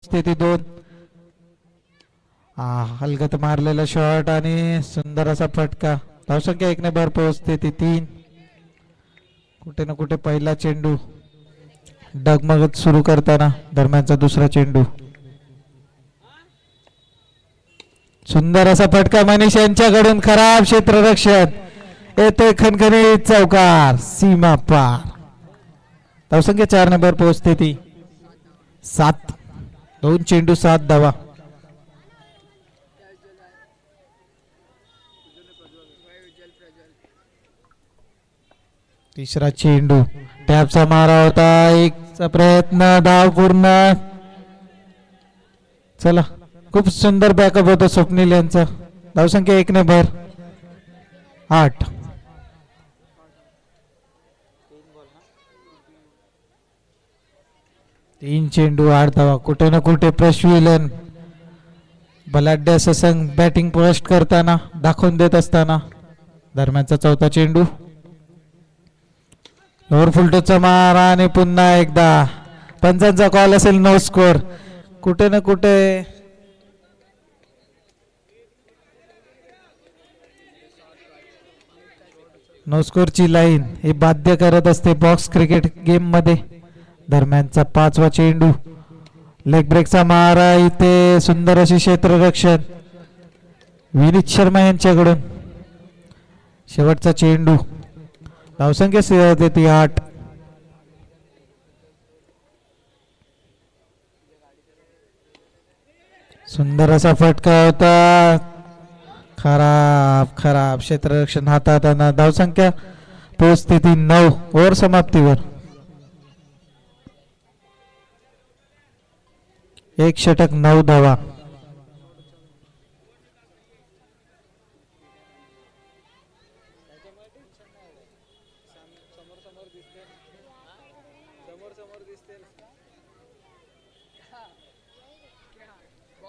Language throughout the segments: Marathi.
स्थिती 2. हलगत मारलेला शॉट आणि सुंदर असा फटका. धावसंख्या 1 ने भर पोहोचते ती 3. कुठे ना कुठे पहिला चेंडू डगमगत सुरू करताना दरम्यानचा दुसरा चेंडू. सुंदर असा फटका मनीष यांच्याकडून. खराब क्षेत्ररक्षण. येतोय खणखणीत चौकार. सीमा पार. धावसंख्या 4 ने भर पोहोचते ती 7. 2 चेंडू 7 धावा. तिसरा चेंडू टॅपचा मारा होता. एकचा प्रयत्न. धाव पूर्ण. चला खूप सुंदर बॅकअप होता स्वप्नील यांचा. धावसंख्या 1 ने भर 8. 3 चेंडू 8 धावा. कुठे ना कुठे प्रश्विलन बलाढ्य ससंग बॅटिंग पोस्ट करताना दाखवून देत असताना दरम्यानचा चौथा चेंडू. लोअर फुलटोचा मारा आणि पुन्हा एकदा पंचांचा कॉल असेल. No score. कुठे ना कुठे नो स्कोरची लाईन हे बाध्य करत असते बॉक्स क्रिकेट गेम मध्ये. दरम्यानचा 5वा चेंडू. लेग ब्रेकचा मारा. इथे सुंदर अशी क्षेत्ररक्षण विनीत शर्मा यांच्याकडून. शेवटचा चेंडू. धावसंख्या होते ती 8. सुंदर असा फटका होता. खराब क्षेत्ररक्षण हाताळताना धावसंख्या पोहोचते ती 9. ओव्हर समाप्तीवर 1 षटक 9 धावा.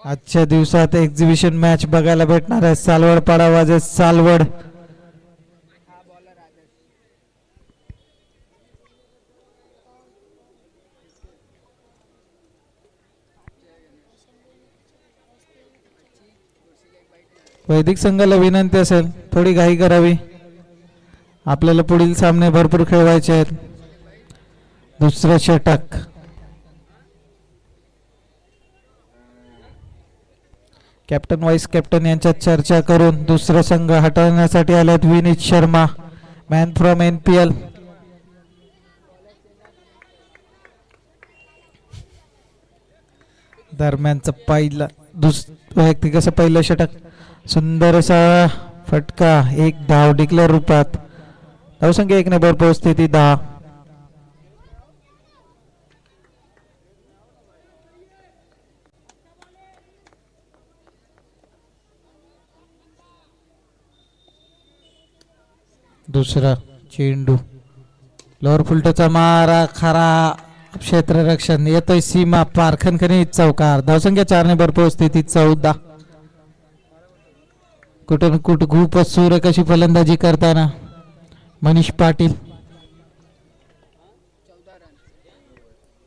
आजच्या दिवसात एक्झिबिशन मॅच बघायला भेटणार आहे. सालवड पाडा वाजे सालवड. वैदिक संघाला विनंती असेल थोडी घाई करावी. आपल्याला पुढील सामने भरपूर खेळवायचे आहेत. दुसरं षटक. कॅप्टन वाईस कॅप्टन यांच्यात चर्चा करून दुसरा संघ हटवण्यासाठी आल्यात Vineet Sharma, man from NPL. दरम्यानचा पहिला वैयक्तिक असं पहिलं षटक. सुंदर असा फटका. 1 धाव डिक्लेअर रूपात. धावसंख्या 1 ने भर पोहोचते ती 10. दुसरा चेंडू. लोअर फुलटोचा मारा. खरा क्षेत्ररक्षण. येतोय सीमा पार. खणखणीत चौकार. धावसंख्या 4 ने भर पोहोचते ती 14. कुठून कुठं खूपच सुरेख अशी फलंदाजी करताना मनीष पाटील.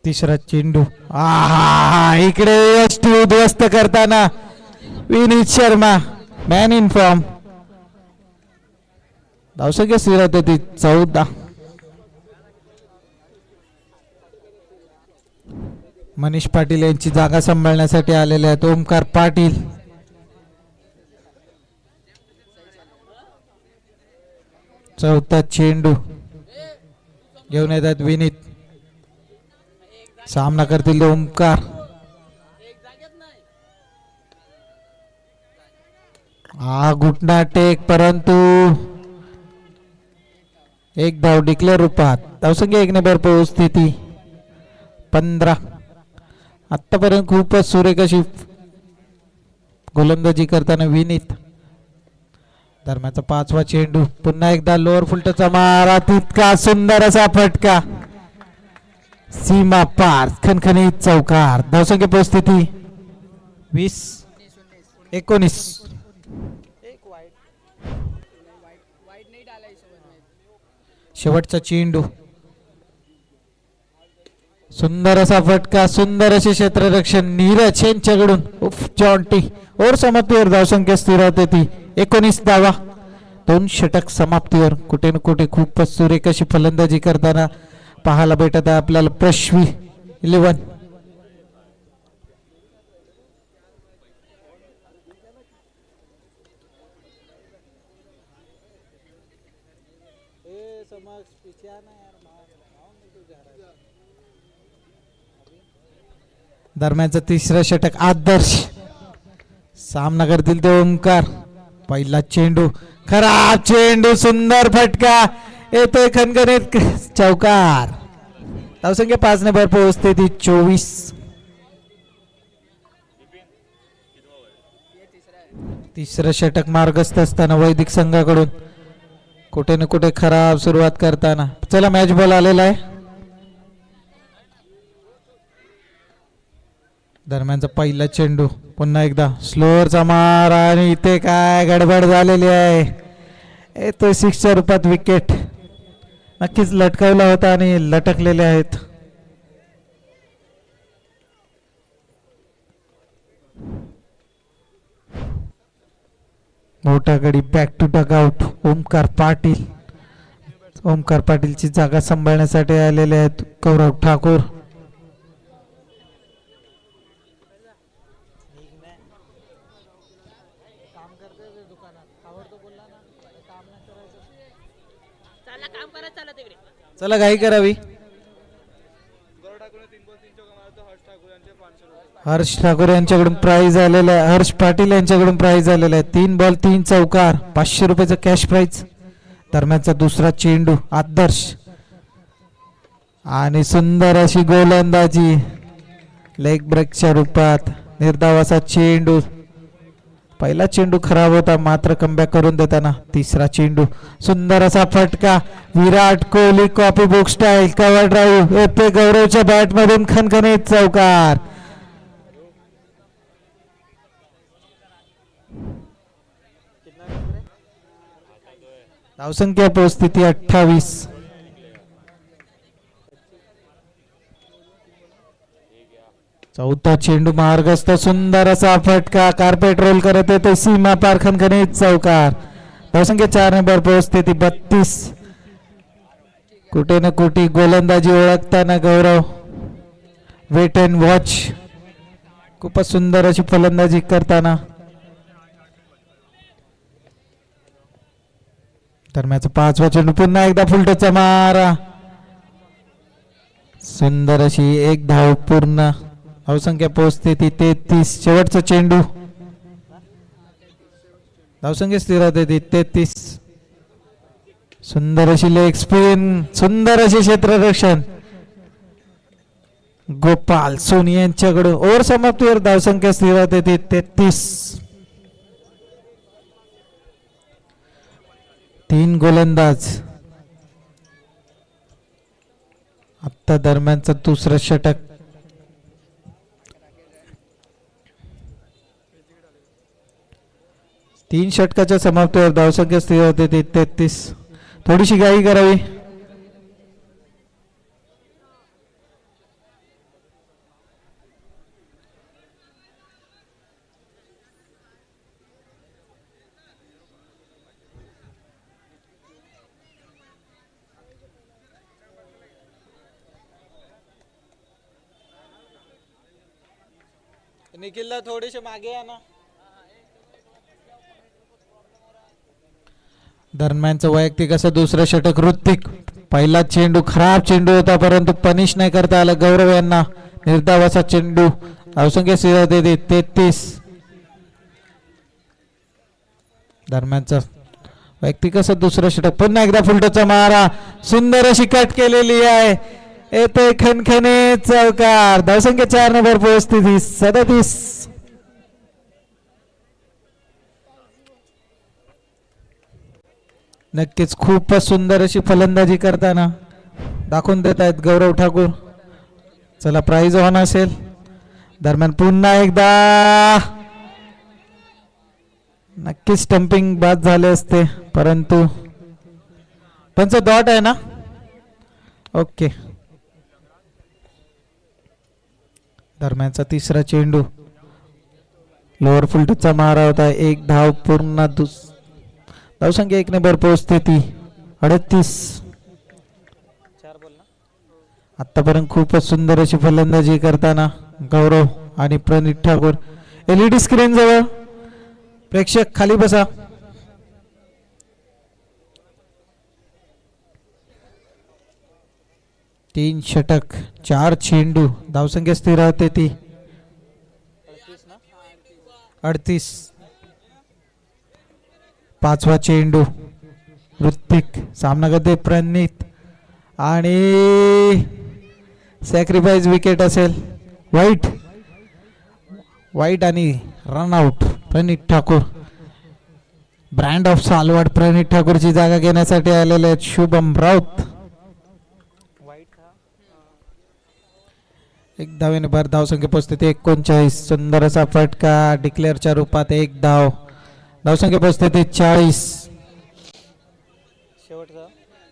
तिसरा चेंडू. इकडे यष्टी उद्ध्वस्त करताना Vineet Sharma, man in form. धावसंख्या स्थिर होते ती 14. मनीष पाटील यांची जागा सांभाळण्यासाठी आलेले आहेत ओमकार पाटील. चौथा चेंडू घेऊन येतात विनीत. सामना करतील ओमकार. घुटना टेक परंतु 1 धाव डिक्लेअर रूपात. धावसंख्या 1 ने भर पोहोचते ती 15. आतापर्यंत खूपच सुरेख अशी गोलंदाजी करताना विनीत. दरम्यानचा 5वा चेंडू. पुन्हा एकदा लोअर फुलटोचा मारा. तितका सुंदर असा फटका. सीमा पार. खणखणीत चौकार. धावसंख्या पोहोचते ती 20. 19. शेवटचा चेंडू. सुंदर असा फटका, सुंदर असे क्षेत्ररक्षण नीरज यांच्याकडून. जॉन्टी ओव्हर समाप्तीवर धावसंख्या स्थिर होते ती 19 धावा. 2 षटक समाप्तीवर. कुठे ना कुठे खूपच सुरेख अशी फलंदाजी करताना पाहायला भेटत आहे आपल्याला पृथ्वी 11. दरम्यानचं तिसरं षटक आदर्श. सामना करतील ते ओमकार. पहिला चेंडू, खराब चेंडू, सुंदर फटका येतोय खणखणीत चौकार. धावसंख्या 5 ने भर पोहोचते ती 24. तिसरं षटक मार्गस्थ असताना वैदिक संघाकडून कुठे ना कुठे खराब सुरुवात करताना. चला मॅच बॉल आलेला आहे. दरम्यानचा पहिला चेंडू, पुन्हा एकदा स्लोअरचा मार आणि इथे काय गडबड झालेली आहे. येतोय 6च्या रूपात विकेट. नक्कीच लटकावला होता आणि लटकलेले आहेत. मोठा गडी back to dugout. Omkar Patil. Omkar पाटीलची जागा सांभाळण्यासाठी आलेले आहेत गौरव ठाकूर. चला घाई करावी. हर्ष ठाकूर यांच्याकडून प्राइज आलेला आहे. हर्ष पाटील यांच्याकडून प्राइज आलेला आहे. 3 बॉल 3 चौकार, 500 रुपयाचा कॅश प्राइज. दरम्यानचा दुसरा चेंडू आदर्श आणि सुंदर अशी गोलंदाजी लेग ब्रेकच्या रूपात. निर्धाव असा चेंडू. पहिला चेंडू खराब होता मात्र कमबॅक करून देताना तिसरा चेंडू, सुंदर असा फटका. Virat Kohli copy book style cover drive येथे गौरवच्या बॅट मधून खणखणीत चौकार. धावसंख्या पोहोचते ती 28. चौथा चेंडू मार्गस्थ, सुंदर असा फटका. कार्पेट रोल करत येते सीमा पार, खणखणीत चौकार. धावसंख्या 4 ने भर पोहोचते ती 32. कुठे ना कुठे गोलंदाजी ओळखताना गौरव वेट अँड वॉच. खूपच सुंदर अशी फलंदाजी करताना. दरम्यानचा 5वा चेंडू, पुन्हा एकदा फुलटचा मारा. सुंदर अशी 1 धाव पूर्ण. धावसंख्या पोहोचते ती 33. शेवटचा चेंडू. धावसंख्या स्थिर होते ती 33. सुंदर अशी लेग स्पिन, सुंदर असे क्षेत्ररक्षण गोपाल सोनी यांच्याकडून. ओव्हर समाप्तीवर धावसंख्या स्थिर होते ती 33. 3 गोलंदाज. आता दरम्यानचा दुसरं षटक. तीन षटकाच्या समाप्तीवर धावसंख्या स्थिर होते ती 33. थोडीशी घाई करावी. निखिलला थोडेसे मागे या ना. दरम्यानचं वैयक्तिक असं दुसरं षटक ऋत्विक. पहिला चेंडू खराब चेंडू होता परंतु पनिश नाही करता आला गौरव यांना. निर्धाव असा चेंडू. धावसंख्या स्थिर होते 33. दरम्यानचं वैयक्तिक असं दुसरं षटक. पुन्हा एकदा फुलटोचा मारा. सुंदर अशी कट केलेली आहे. येते खणखणे चौकार. धावसंख्या 4 ने भर पोहोचते 37. नक्कीच खूपच सुंदर अशी फलंदाजी करताना दाखवून देत आहेत गौरव ठाकूर. चला प्राइज ऑन असेल. दरम्यान पुन्हा एकदा नक्कीच स्टंपिंग बाद झाले असते परंतु त्यांचं डॉट आहे ना. ओके. दरम्यानचा तिसरा चेंडू लोअर फुलटचा मारा होता. एक धाव पूर्ण. धावसंख्या 1 वर पोहोचते ती 38. आतापर्यंत खूपच सुंदर अशी फलंदाजी करताना गौरव आणि प्रणित ठाकूर. LED स्क्रीन जवळ प्रेक्षक खाली बसा. तीन षटक 4 चेंडू. धावसंख्या स्थिर राहते ती 38. पाचवा चेंडू ऋत्विक सामना करते प्रणित आणि सॅक्रिफाईस विकेट असेल. वाईट आणि run out. Pranit Thakur brand of Salwad Pranit ठाकूरची जागा घेण्यासाठी आलेले आहेत शुभम राऊत. एक धावेने भर. धावसंख्या पोहोचते 39. सुंदर असा फटका डिक्लेअरच्या रूपात एक धाव. धावसंख्या पोहोचते 40.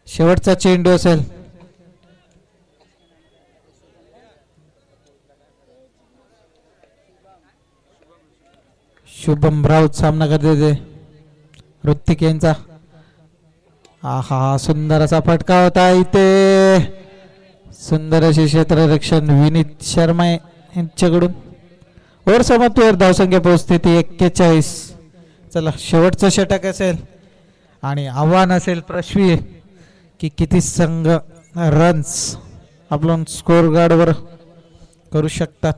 शेवटचा चेंडू असेल. शुभम राऊत सामना करते ते ऋत्विक यांचा. आहा सुंदर असा फटका होता इथे. सुंदर असे क्षेत्ररक्षण विनीत शर्मा यांच्याकडून. ओव्हर समाप्तीवर धावसंख्या पोहोचते ती 41. चला शेवटचं षटक असेल आणि आव्हान असेल प्रश्वी की किती संघ रन्स आपण स्कोर गार्डवर करू शकतात.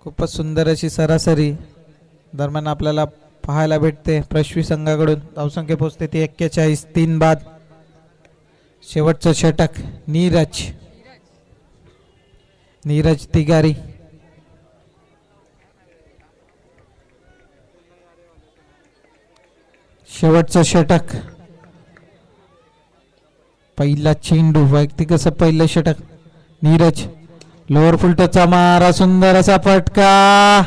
खूपच सुंदर अशी सरासरी दरम्यान आपल्याला पाहायला भेटते प्रश्वी संघाकडून. धावसंख्या पोहोचते ती 41. 3 बाद. शेवटचं षटक नीरज तिगारी. शेवटचं षटक. पहिला चेंडू वैयक्तिक असं पहिलं षटक. नीरज लोअर फुलटचा मारा. सुंदर असा फटका.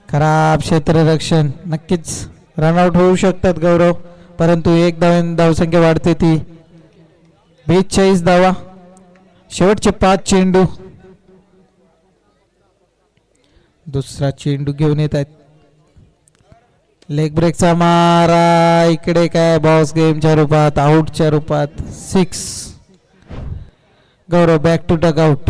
खराब क्षेत्ररक्षण. नक्कीच रनआउट होऊ शकतात गौरव, परंतु एक धावसंख्या वाढते ती 42 धावा. शेवटचे 5 चेंडू. दुसरा चेंडू घेऊन येत आहेत. लेग ब्रेकचा मारा. इकडे काय बॉक्स गेमच्या रूपात आउटच्या रूपात 6. गौरव बॅक टू डग आउट.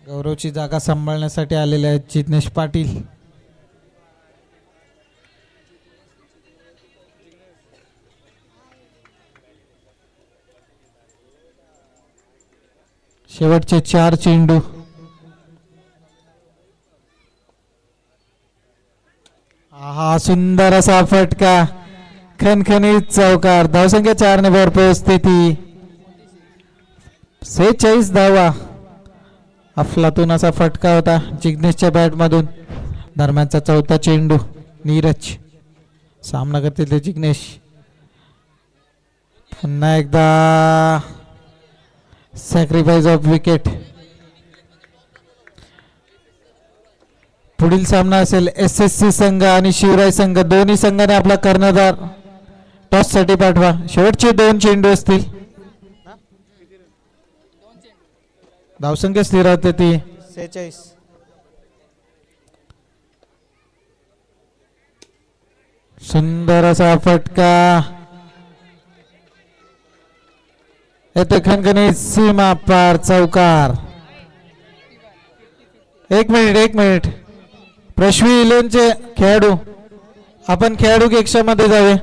गौरवची जागा सांभाळण्यासाठी आलेले आहेत जिग्नेश पाटील. शेवटचे 4 चेंडू. हा सुंदर असा फटका. खणखणीत चौकार. धावसंख्या 4 ने भर पोहोचते ती 46 धावा. अफलातून असा फटका होता जिग्नेशच्या बॅट मधून. दरम्यानचा चौथा चेंडू. नीरज सामना करते ते जिग्नेश. पुन्हा एकदा सॅक्रिफाईस ऑफ विकेट. पुढील सामना असेल SSC संघ आणि शिवराय संघ. दोन्ही संघाने आपला कर्णधार टॉस साठी पाठवा. शेवटचे 2 चेंडू असतील. धावसंख्या स्थिर राहते ती 46. सुंदर असा फटका. येतो खणखणीत सीमा पार चौकार. एक मिनिट. प्रश्वी इलेव्हनचे खेळाडू, आपण खेळाडू कक्षामध्ये जावे.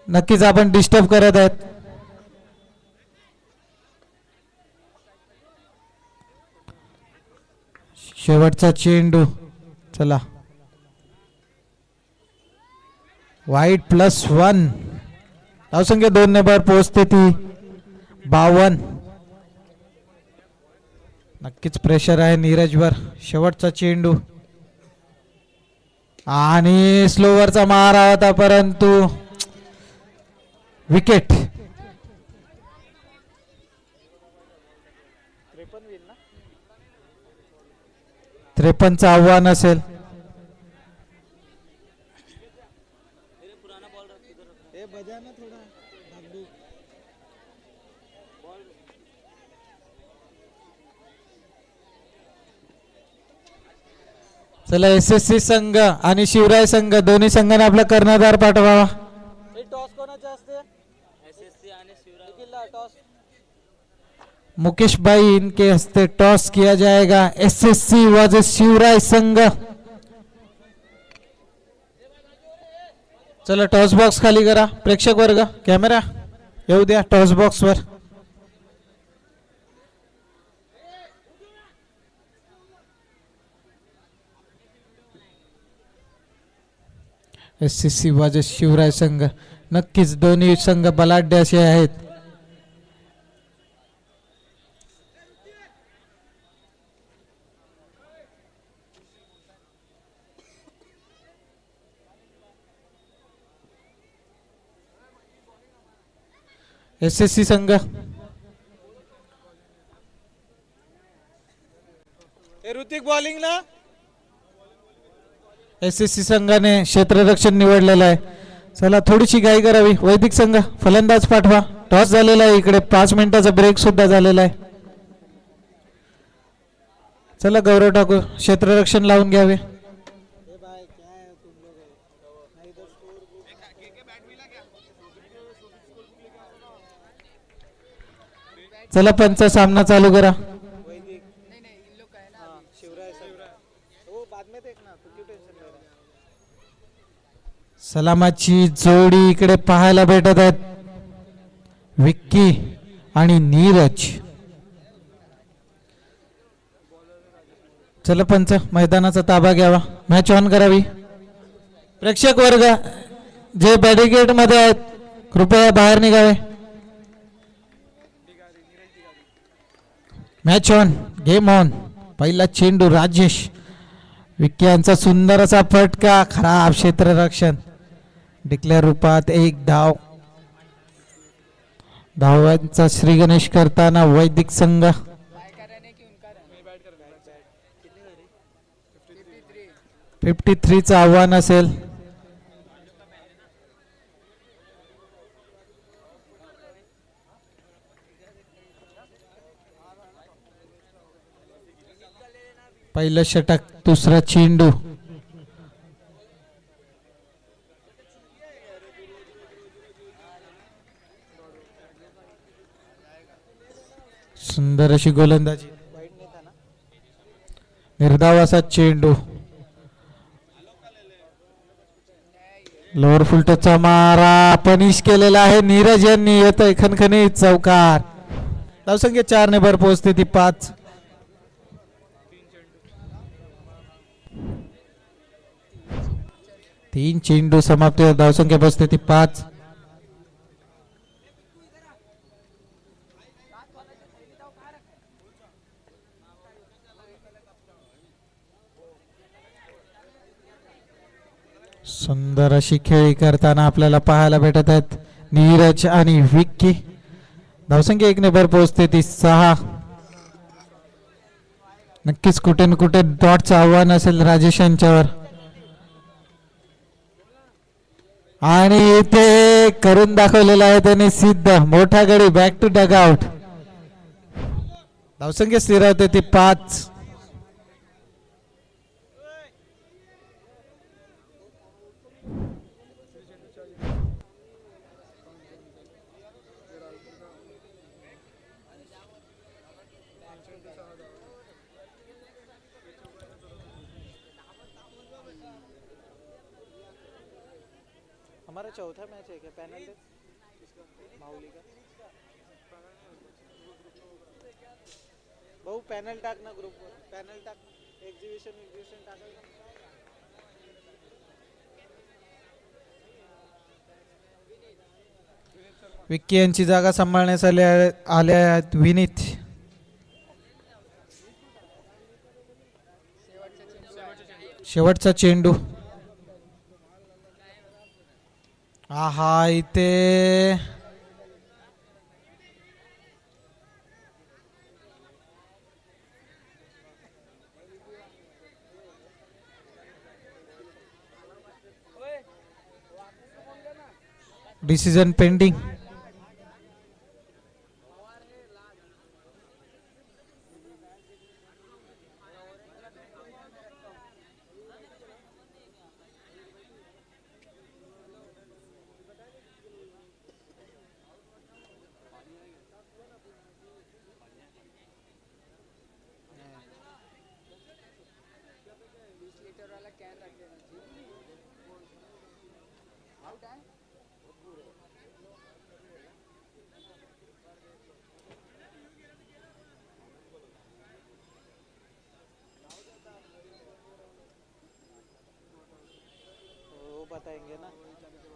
नक्कीच आपण डिस्टर्ब करत आहेत. शेवटचा चेंडू. चला वाईट +1. धावसंख्या 2 ने भर पोहोचते ती 52. नक्कीच प्रेशर आहे नीरजवर. शेवटचा चेंडू आणि स्लोवरचा मारा होता परंतु विकेट. 53चं आव्हान असेल. चला SSC संघ आणि शिवराय संघ दोन्ही संघाने आपला कर्णधार पाठवावा. मुकेश भाई इनके हस्ते टॉस किया जाएगा. SSC वर्सेस शिवराय संघ. चला टॉस बॉक्स खाली करा. प्रेक्षक वर्ग कॅमेरा येऊ द्या टॉस बॉक्स वर. SSC वर्सेस शिवराय संघ. नक्कीच दोन्ही संघ बलाढ्य असे आहेत. SSC संघ ऋतिक बॉलिंगला. SSC संघाने क्षेत्ररक्षण निवडलेलं आहे. चला थोडीशी घाई करावी. वैदिक संघ फलंदाज पाठवा. टॉस झालेला आहे. इकडे 5 मिनिटाचा ब्रेक सुद्धा झालेला आहे. चला गौरव ठाकूर क्षेत्ररक्षण लावून घ्यावे. चला पंच सामना चालू करा. सलामाची जोडी इकडे पाहायला भेटत आहेत. विक्की आणि नीरज. चला पंच मैदानाचा ताबा घ्यावा. मॅच ऑन करावी. प्रेक्षक वर्ग जे बॅरिकेड मध्ये आहेत कृपया बाहेर निघावे. Match on. Game on. पहिला चेंडू राजेश. विक्की यांचा सुंदर असा फटका. खराब क्षेत्ररक्षण. डिक्लेअर रूपात 1 धाव. धावांचा श्री गणेश करताना वैदिक संघ. 53चं आव्हान असेल. पहिलं षटक दुसरा चेंडू. सुंदर अशी गोलंदाजी. निर्धाव असा चेंडू. लोअर फुलटचा मारा पनिश केलेला आहे. नीरज यांनी येतोय खणखणीत चौकार. धावसंख्या 4 ने भर पोहोचते ती 5. तीन चेंडू समाप्त. धावसंख्या बसते ती 5. सुंदर अशी खेळी करताना आपल्याला पाहायला भेटत आहेत नीरज आणि विक्की. धावसंख्या 1 ने भर पोहोचते ती 6. नक्कीच कुठे ना कुठे डॉटचं आव्हान असेल राजेश यांच्यावर. आणि इथे करून दाखवलेला आहे त्याने सिद्ध. मोठा गडी बॅक टू डग आउट. धावसंख्या स्थिरावते ती 5. हमारा चौथा मैच है क्या पैनल माऊली का भाऊ पैनल टाक ना ग्रुप वर. पैनल टाक. एक्झिबिशन टाकायचं. विक्की यांची जागा सांभाळण्यास आले आहेत विनीत. शेवटचा चेंडू. आहा इथे डिसिजन पेंडिंग.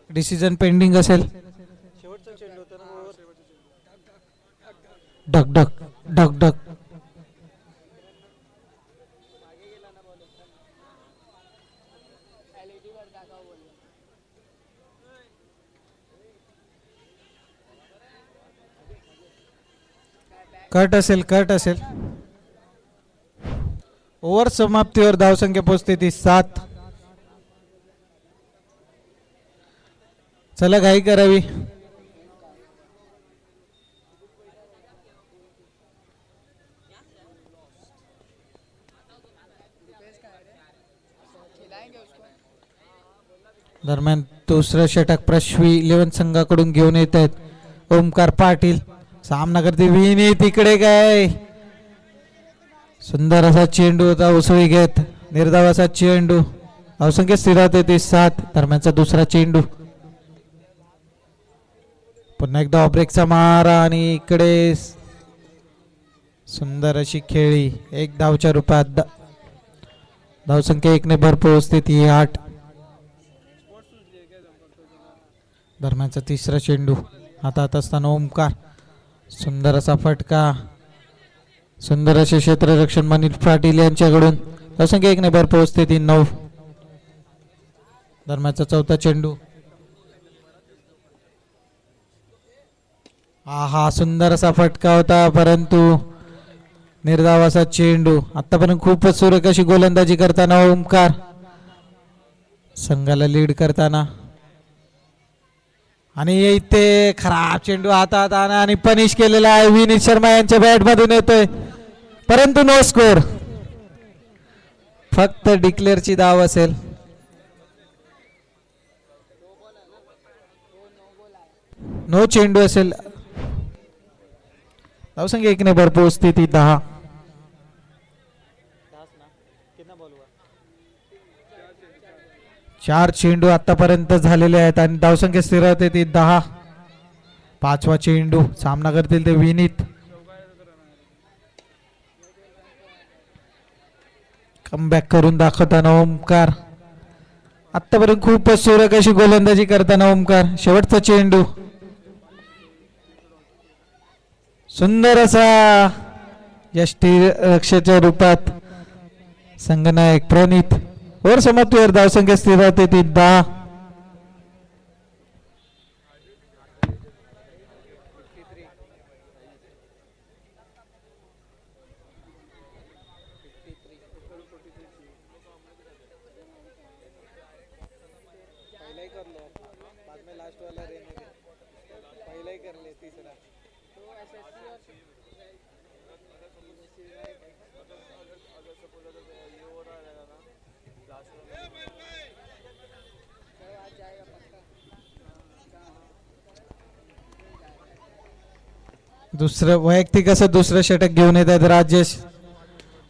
डिसिजन पेंडिंग असेल. Duck duck duck duck. Cut असेल कट असेल. ओव्हर समाप्तीवर धावसंख्या पोहोचते ती 7. चला घाई करावी. दरम्यान दुसरं षटक प्रश्वी 11 संघाकडून घेऊन येत आहेत ओमकार पाटील. सामना करते विनी. तिकडे काय सुंदर असा चेंडू होता उसळी घेत. निर्धाव असा चेंडू. धावसंख्या स्थिरावते ती 7. दरम्यानचा दुसरा चेंडू. पुन्हा एकदा ब्रेकचा मारा आणि इकडे सुंदर अशी खेळी. एक धावच्या रूपात धावसंख्या 1 ने भर पोहोचते ती 8. दरम्यानचा तिसरा चेंडू हातात असताना ओमकार. सुंदर असा फटका. सुंदर असे क्षेत्ररक्षण मनीष पाटील यांच्याकडून. धावसंख्या 1 ने भर पोहोचते ती 9. दरम्यानचा चौथा चेंडू. हा सुंदर असा फटका होता परंतु निर्धाव असा चेंडू. आतापर्यंत खूपच सुरेख अशी गोलंदाजी करताना ओमकार संघाला लीड करताना. आणि इथे खराब चेंडू हातात आणा आणि पनिश केलेला आहे. विनीत शर्मा यांच्या बॅट मधून येतोय परंतु नो स्कोर. फक्त डिक्लेअरची धाव असेल. नो चेंडू असेल. धावसंख्या 1 ने भर पोहोचते ती 10. चार चेंडू आतापर्यंत झालेले आहेत आणि धावसंख्या स्थिर होते ती 10. पाचवा चेंडू. सामना करतील ते विनीत. कमबॅक करून दाखवताना ओमकार. आतापर्यंत खूपच सुरेख अशी गोलंदाजी करताना ओमकार. शेवटचा चेंडू. सुंदर असा यष्टी रक्षेच्या रूपात संघनायक प्रणित. वर समाप्तीवर धावसंख्या स्थिर राहते ती 10. दुसरं वैयक्तिक असं दुसरं षटक घेऊन येत आहेत राजेश.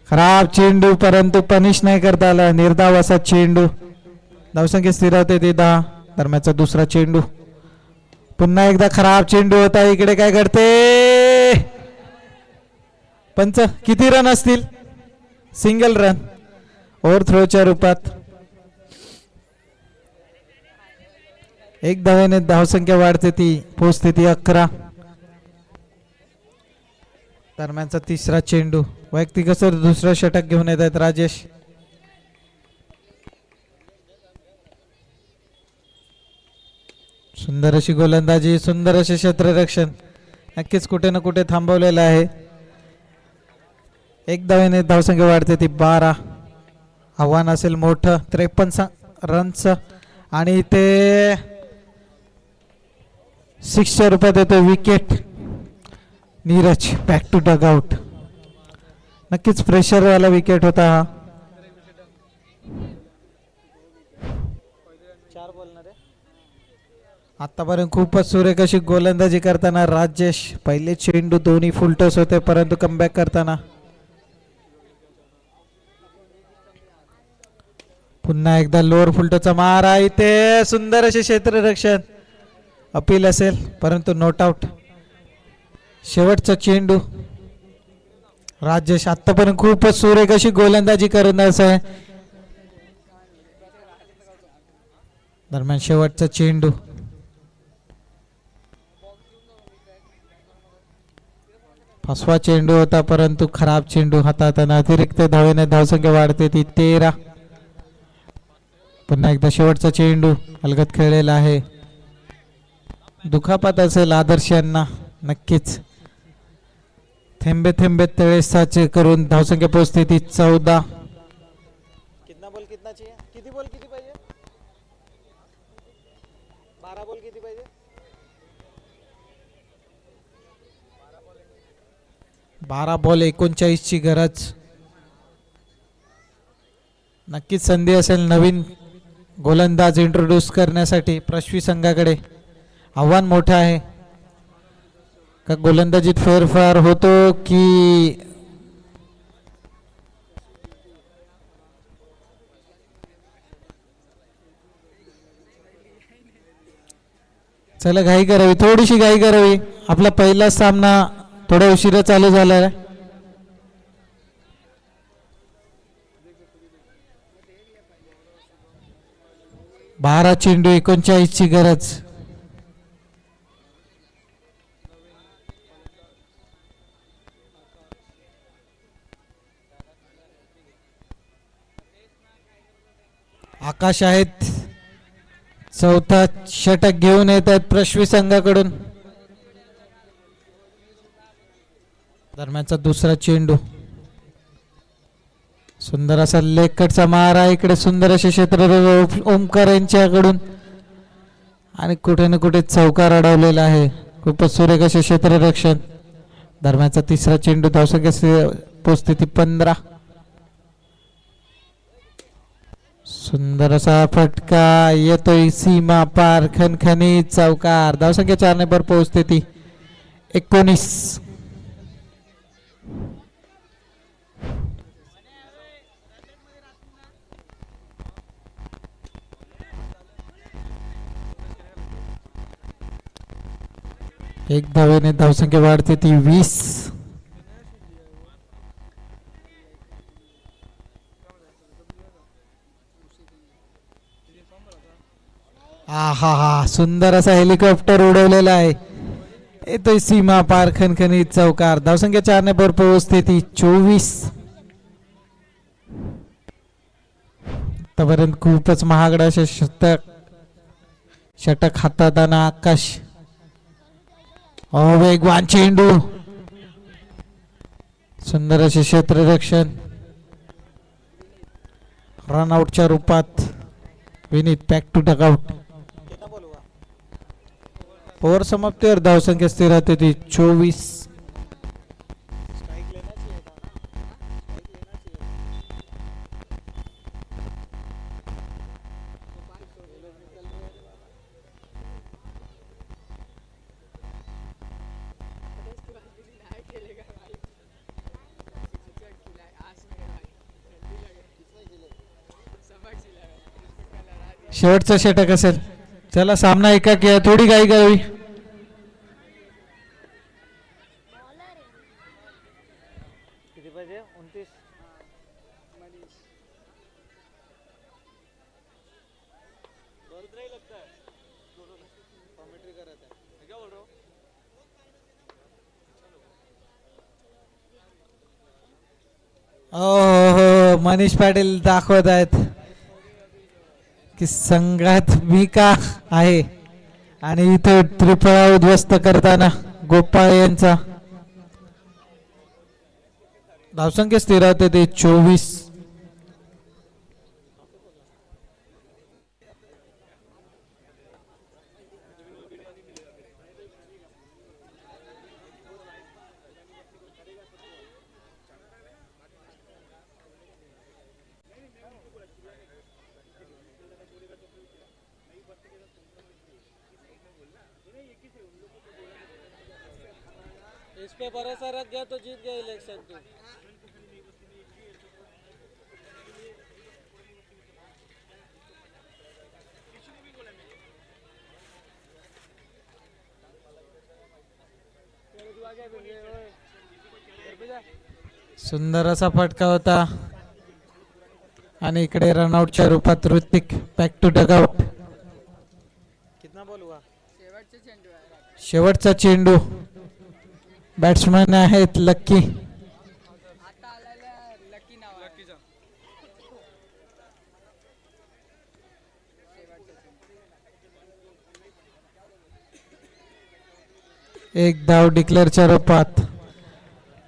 खराब चेंडू परंतु पनिश नाही करता आला. निर्धाव असा चेंडू. धावसंख्या स्थिर होते ते 10. दरम्यानचा दुसरा चेंडू. पुन्हा एकदा खराब चेंडू होता. इकडे काय करते पंच. किती रन असतील. Single run. ओव्हरथ्रोच्या रूपात. एक धावेने धावसंख्या वाढते ती पोहोचते ती 11. दरम्यानचा तिसरा चेंडू. वैयक्तिक असं दुसरं षटक घेऊन येत आहेत राजेश. सुंदर अशी गोलंदाजी. सुंदर असे क्षेत्ररक्षण. नक्कीच कुठे ना कुठे थांबवलेलं आहे. एक धावेने धावसंख्या वाढते ती 12. आव्हान असेल मोठं 53 रनचं आणि ते 6च्या रूपात येतो wicket. Neeraj back to dugout. नक्कीच प्रेशर वाला विकेट होता हा. आतापर्यंत खूपच सुरेख अशी गोलंदाजी करताना राजेश. पहिले चेंडू दोन्ही फुलटॉस होते परंतु कमबॅक करताना पुन्हा एकदा लोअर फुलटॉसचा मारा. इथे सुंदर असे क्षेत्ररक्षण. अपील असेल परंतु नॉट आउट. शेवटचा चेंडू. राजेश आतापर्यंत खूपच सुरेख अशी गोलंदाजी करून आहे. दरम्यान शेवटचा चेंडू. फसवा चेंडू होता परंतु खराब चेंडू हाताळताना अतिरिक्त धावेने धावसंख्या वाढते ती 13. पुन्हा एकदा शेवटचा चेंडू अलगद खेळलेला आहे. दुखापत असेल आदर्श यांना. नक्कीच थेंबे थेंबे तळे साचे करून धावसंख्या पोहोचते ती 14. कितना बॉल कितना चाहिए? किती बॉल किती पाहिजे? 12 बॉल किती पाहिजे? 12 बॉल 39 ची गरज. नक्कीच संधी असेल नवीन गोलंदाज इंट्रोड्यूस करण्यासाठी पृथ्वी संघाकडे. आव्हान मोठं आहे. का गोलंदाजीत फेरफार होतो की चला घाई करावी, थोडीशी घाई करावी. आपला पहिला सामना थोडा उशिरा चालू झाला आहे. बारा चेंडू 39 ची गरज. आकाश आहेत. चौथा षटक घेऊन येत आहेत पृथ्वी संघाकडून. दरम्यानचा दुसरा चेंडू. सुंदर असा लेकटचा मारा. इकडे सुंदर असे क्षेत्र ओमकार यांच्याकडून आणि कुठे ना कुठे चौकार अडवलेला आहे. खूपच सुरेख असे क्षेत्ररक्षण. दरम्यानचा तिसरा चेंडू धावसंख्या पोचते ती 15. सुंदर असा फटका येतोय सीमा पार. खणखणीत चौकार. धावसंख्या 4 नंबर पोहोचते ती 19. एक धावेने धावसंख्या वाढते ती 20. हा सुंदर असा हेलिकॉप्टर उडवलेला आहे. येतोय सीमा पार. खणखणीत चौकार. धावसंख्या 4 ने वर पोहोचते ती 24. आतापर्यंत खूपच महागडा षटक हाताळताना आकाश. वेगवान चेंडू. सुंदर असे क्षेत्ररक्षण. रनआउटच्या रूपात Vineet back to dugout. Over समाप्तीवर धावसंख्या स्थिर राहते ती 24. शेवटचा षटक असेल. चला सामना एकाकी आहे. थोडी घाई करावी. किती पाहिजे? 29. हो मनीष पाटील दाखवत आहेत की संघात मी का आहे. आणि इथे त्रिफळा उद्ध्वस्त करताना गोपाळ यांचा. धावसंख्या स्थिर होते ते 24. पे भरोसा रख गया तो जीत गया इलेक्शन तू. सुंदर असा फटका होता आणि इकडे रनआउटच्या रूपात ऋतिक बॅक टू डगआउट. कितना बॉल हुआ? शेवटचा चेंडू. बॅट्समन आहेत लक्की. एक धाव डिक्लेअरच्या रूपात.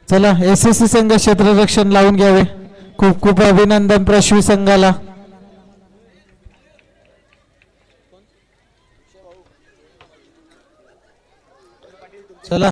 चला एसएससी संघ क्षेत्ररक्षण लावून घ्यावे. खूप खूप अभिनंदन प्रश्वी संघाला.